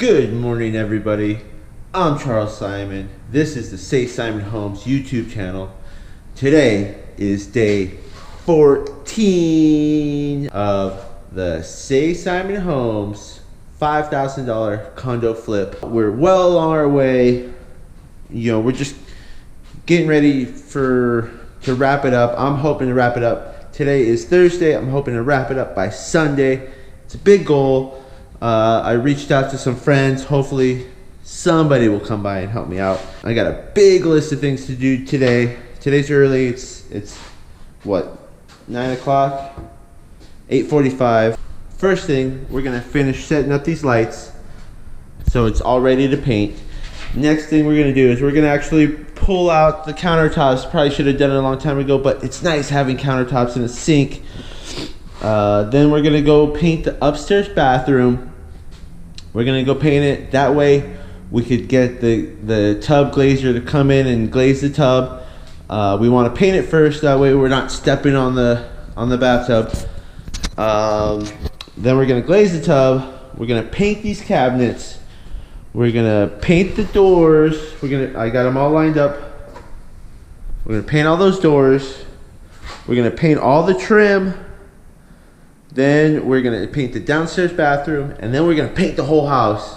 Good morning, everybody. I'm Charles Simon. This is the Say Simon Homes YouTube channel. Today is day 14 of the Say Simon Homes $5,000 condo flip. We're well on our way. We're just getting ready to wrap it up. I'm hoping to wrap it up. Today is Thursday. I'm hoping to wrap it up by Sunday. It's a big goal. I reached out to some friends. Hopefully somebody will come by and help me out. I got a big list of things to do today. Today's early. It's what, 9 o'clock? 8:45. First thing, we're gonna finish setting up these lights so it's all ready to paint. Next thing we're gonna do is we're gonna actually pull out the countertops. Probably should have done it a long time ago, but it's nice having countertops and a sink. Then we're gonna go paint the upstairs bathroom. We're gonna go paint it. That way we could get the tub glazer to come in and glaze the tub. We want to paint it first. That way we're not stepping on the bathtub. Then we're gonna glaze the tub. We're gonna paint these cabinets. We're gonna paint the doors. I got them all lined up. We're gonna paint all those doors. We're gonna paint all the trim. Then we're gonna paint the downstairs bathroom, and then we're gonna paint the whole house.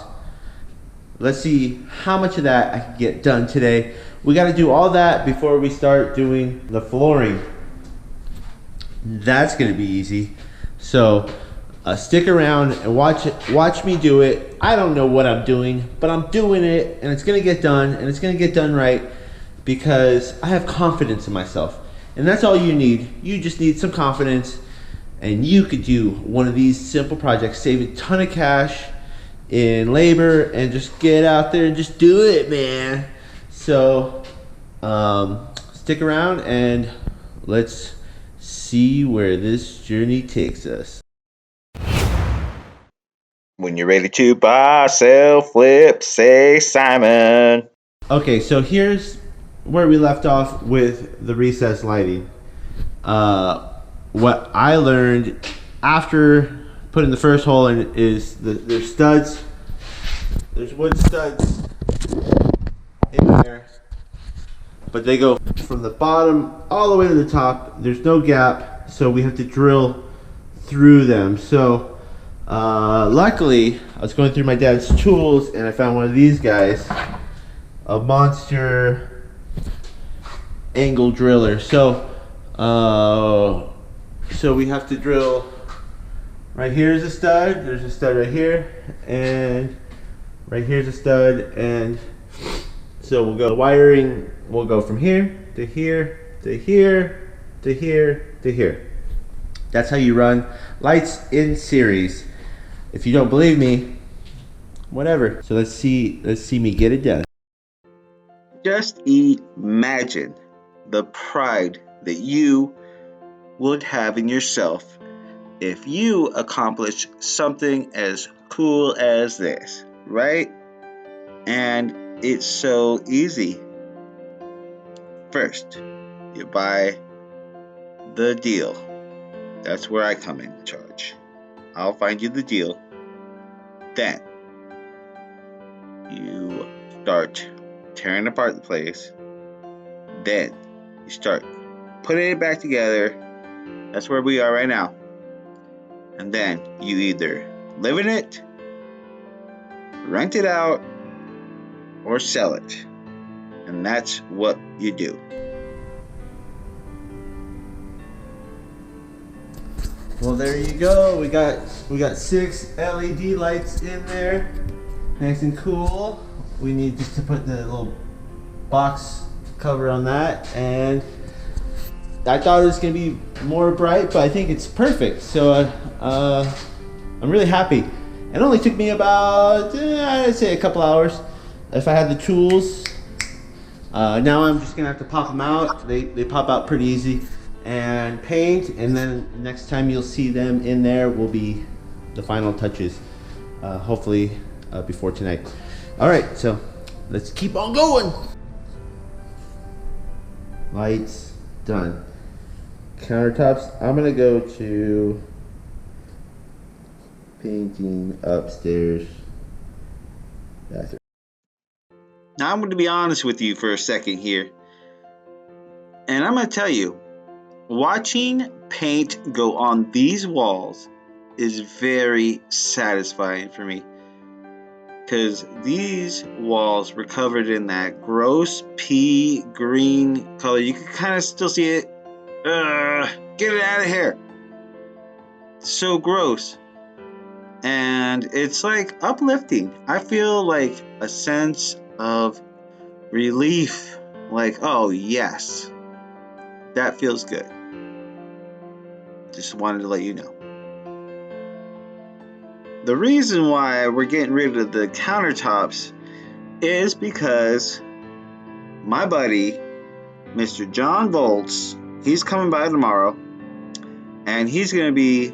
Let's see how much of that I can get done today. We gotta do all that before we start doing the flooring. That's gonna be easy. So stick around and watch me do it. I don't know what I'm doing, but I'm doing it, and it's gonna get done, and it's gonna get done right because I have confidence in myself. And that's all you need. You just need some confidence. And you could do one of these simple projects, save a ton of cash in labor, and just get out there and just do it, man. So stick around and let's see where this journey takes us. When you're ready to buy, sell, flip, say Simon. Okay, so here's where we left off with the recessed lighting. What I learned after putting the first hole in is there's studs. There's wood studs in there, but they go from the bottom all the way to the top. There's no gap, so we have to drill through them. So luckily, I was going through my dad's tools and I found one of these guys, a monster angle driller. So we have to drill. Right here is a stud. There's a stud right here, and right here's a stud. And so we'll go wiring. We'll go from here to here to here to here to here. That's how you run lights in series. If you don't believe me, whatever. So let's see me get it done. Just imagine the pride that you would have in yourself if you accomplish something as cool as this, right? And it's so easy. First, you buy the deal. That's where I come in charge. I'll find you the deal. Then you start tearing apart the place. Then you start putting it back together. That's where we are right now. And then you either live in it, rent it out, or sell it. And that's what you do. Well, there you go. We got 6 LED lights in there. Nice and cool. We need just to put the little box cover on that, and I thought it was gonna be more bright, but I think it's perfect. So I'm really happy. It only took me about I'd say a couple hours. If I had the tools. Now I'm just gonna have to pop them out. They pop out pretty easy, and paint. And then next time you'll see them in there will be the final touches. Hopefully before tonight. All right, so let's keep on going. Lights done. Countertops, I'm gonna go to painting upstairs That's it. Now I'm going to be honest with you for a second here. And I'm going to tell you, watching paint go on these walls is very satisfying for me. Because these walls were covered in that gross pea green color. You can kind of still see it. Get it out of here. It's so gross. And it's like uplifting. I feel like a sense of relief. Like, oh yes, that feels good. Just wanted to let you know. The reason why we're getting rid of the countertops is because my buddy, Mr. John Volts, he's coming by tomorrow, and he's going to be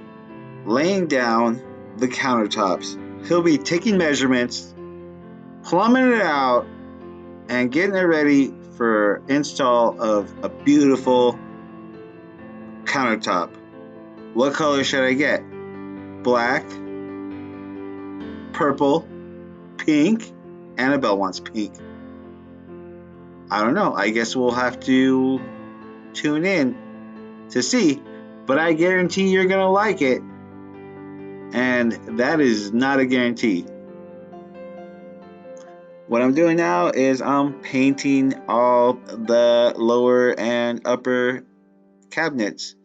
laying down the countertops. He'll be taking measurements, plumbing it out, and getting it ready for install of a beautiful countertop. What color should I get? Black, purple, pink. Annabelle wants pink. I don't know. I guess we'll have to tune in to see. But I guarantee you're going to like it. And that is not a guarantee. What I'm doing now is I'm painting all the lower and upper cabinets.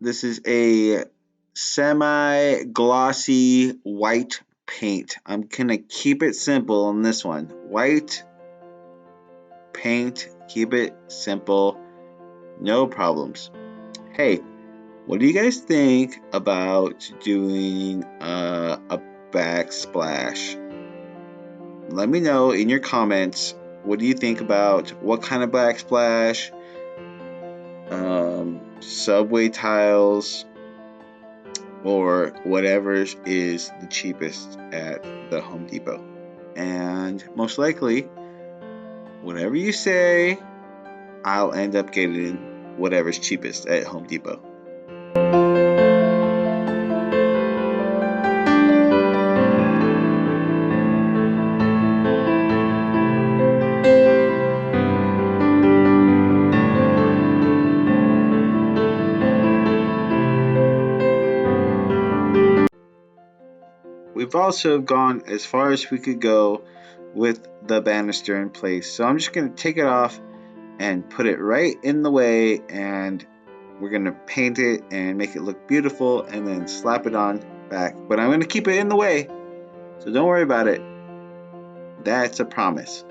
This is a semi-glossy white paint. I'm going to keep it simple on this one. White paint, keep it simple, no problems. Hey, what do you guys think about doing a backsplash? Let me know in your comments. What do you think about what kind of backsplash? Subway tiles, or whatever is the cheapest at the Home Depot. And most likely, whatever you say, I'll end up getting whatever's cheapest at Home Depot. We've also gone as far as we could go with the banister in place. So I'm just going to take it off and put it right in the way, and we're going to paint it and make it look beautiful and then slap it on back. But I'm going to keep it in the way, so don't worry about it. That's a promise.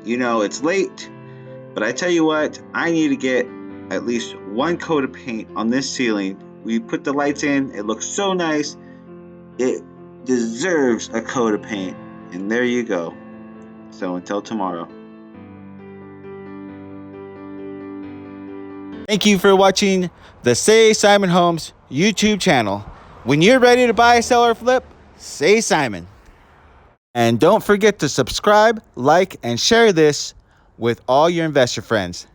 You know, it's late, but I tell you what, I need to get at least one coat of paint on this ceiling. We put the lights in, it looks so nice. It deserves a coat of paint, and there you go. So until tomorrow. Thank you for watching the Say Simon Homes YouTube channel. When you're ready to buy, sell, or flip, say Simon. And don't forget to subscribe, like, and share this with all your investor friends.